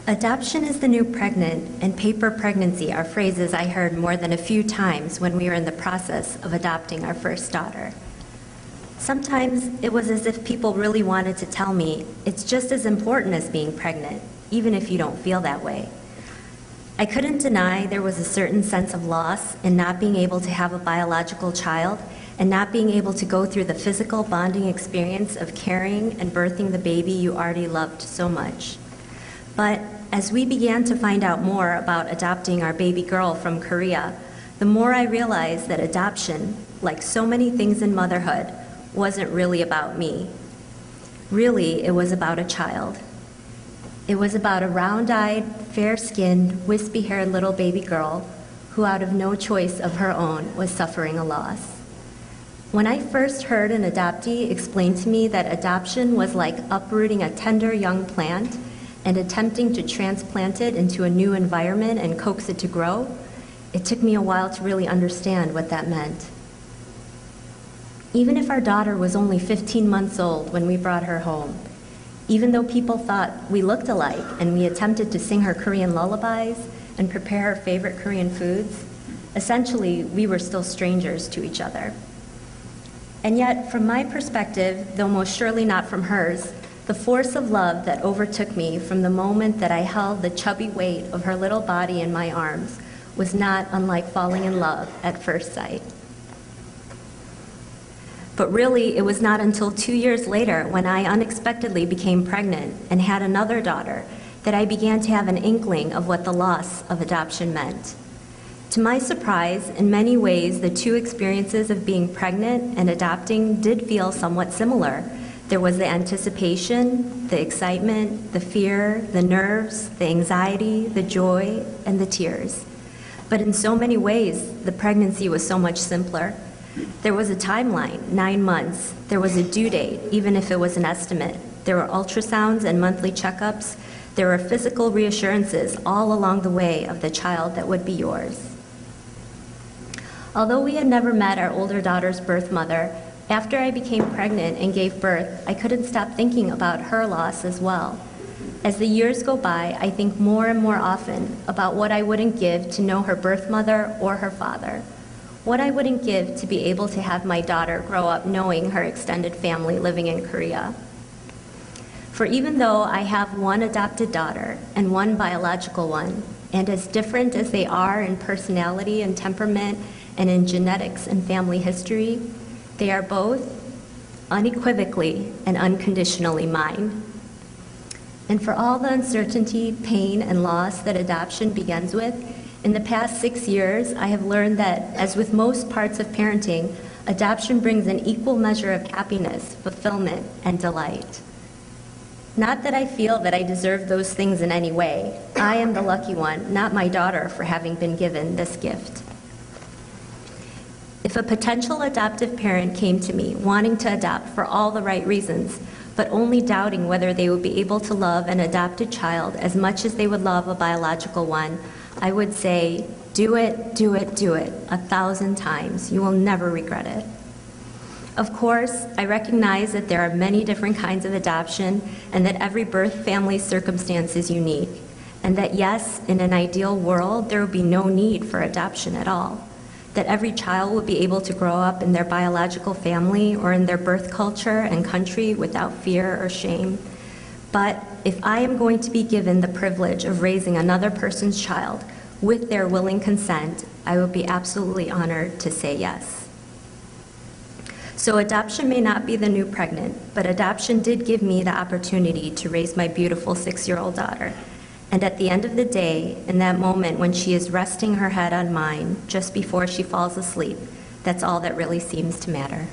Adoption is the new pregnant and paper pregnancy are phrases I heard more than a few times when we were in the process of adopting our first daughter. Sometimes it was as if people really wanted to tell me it's just as important as being pregnant, even if you don't feel that way. I couldn't deny there was a certain sense of loss in not being able to have a biological child and not being able to go through the physical bonding experience of carrying and birthing the baby you already loved so much. But as we began to find out more about adopting our baby girl from Korea, the more I realized that adoption, like so many things in motherhood, wasn't really about me. Really, it was about a child. It was about a round-eyed, fair-skinned, wispy-haired little baby girl who, out of no choice of her own, was suffering a loss. When I first heard an adoptee explain to me that adoption was like uprooting a tender young plant and attempting to transplant it into a new environment and coax it to grow, it took me a while to really understand what that meant. Even if our daughter was only 15 months old when we brought her home, even though people thought we looked alike and we attempted to sing her Korean lullabies and prepare her favorite Korean foods, essentially we were still strangers to each other. And yet, from my perspective, though most surely not from hers, the force of love that overtook me from the moment that I held the chubby weight of her little body in my arms was not unlike falling in love at first sight. But really, it was not until 2 years later, when I unexpectedly became pregnant and had another daughter, that I began to have an inkling of what the loss of adoption meant. To my surprise, in many ways, the two experiences of being pregnant and adopting did feel somewhat similar. There was the anticipation, the excitement, the fear, the nerves, the anxiety, the joy, and the tears. But in so many ways, the pregnancy was so much simpler. There was a timeline, 9 months. There was a due date, even if it was an estimate. There were ultrasounds and monthly checkups. There were physical reassurances all along the way of the child that would be yours. Although we had never met our older daughter's birth mother, after I became pregnant and gave birth, I couldn't stop thinking about her loss as well. As the years go by, I think more and more often about what I wouldn't give to know her birth mother or her father. What I wouldn't give to be able to have my daughter grow up knowing her extended family living in Korea. For even though I have one adopted daughter and one biological one, and as different as they are in personality and temperament and in genetics and family history, they are both unequivocally and unconditionally mine. And for all the uncertainty, pain, and loss that adoption begins with, in the past 6 years, I have learned that, as with most parts of parenting, adoption brings an equal measure of happiness, fulfillment, and delight. Not that I feel that I deserve those things in any way. I am the lucky one, not my daughter, for having been given this gift. If a potential adoptive parent came to me wanting to adopt for all the right reasons, but only doubting whether they would be able to love an adopted child as much as they would love a biological one, I would say, do it, do it, do it, 1,000 times. You will never regret it. Of course, I recognize that there are many different kinds of adoption and that every birth family's circumstance is unique, and that yes, in an ideal world, there would be no need for adoption at all. That every child would be able to grow up in their biological family or in their birth culture and country without fear or shame. But if I am going to be given the privilege of raising another person's child with their willing consent, I would be absolutely honored to say yes. So adoption may not be the new pregnant, but adoption did give me the opportunity to raise my beautiful 6-year-old daughter. And at the end of the day, in that moment when she is resting her head on mine, just before she falls asleep, that's all that really seems to matter.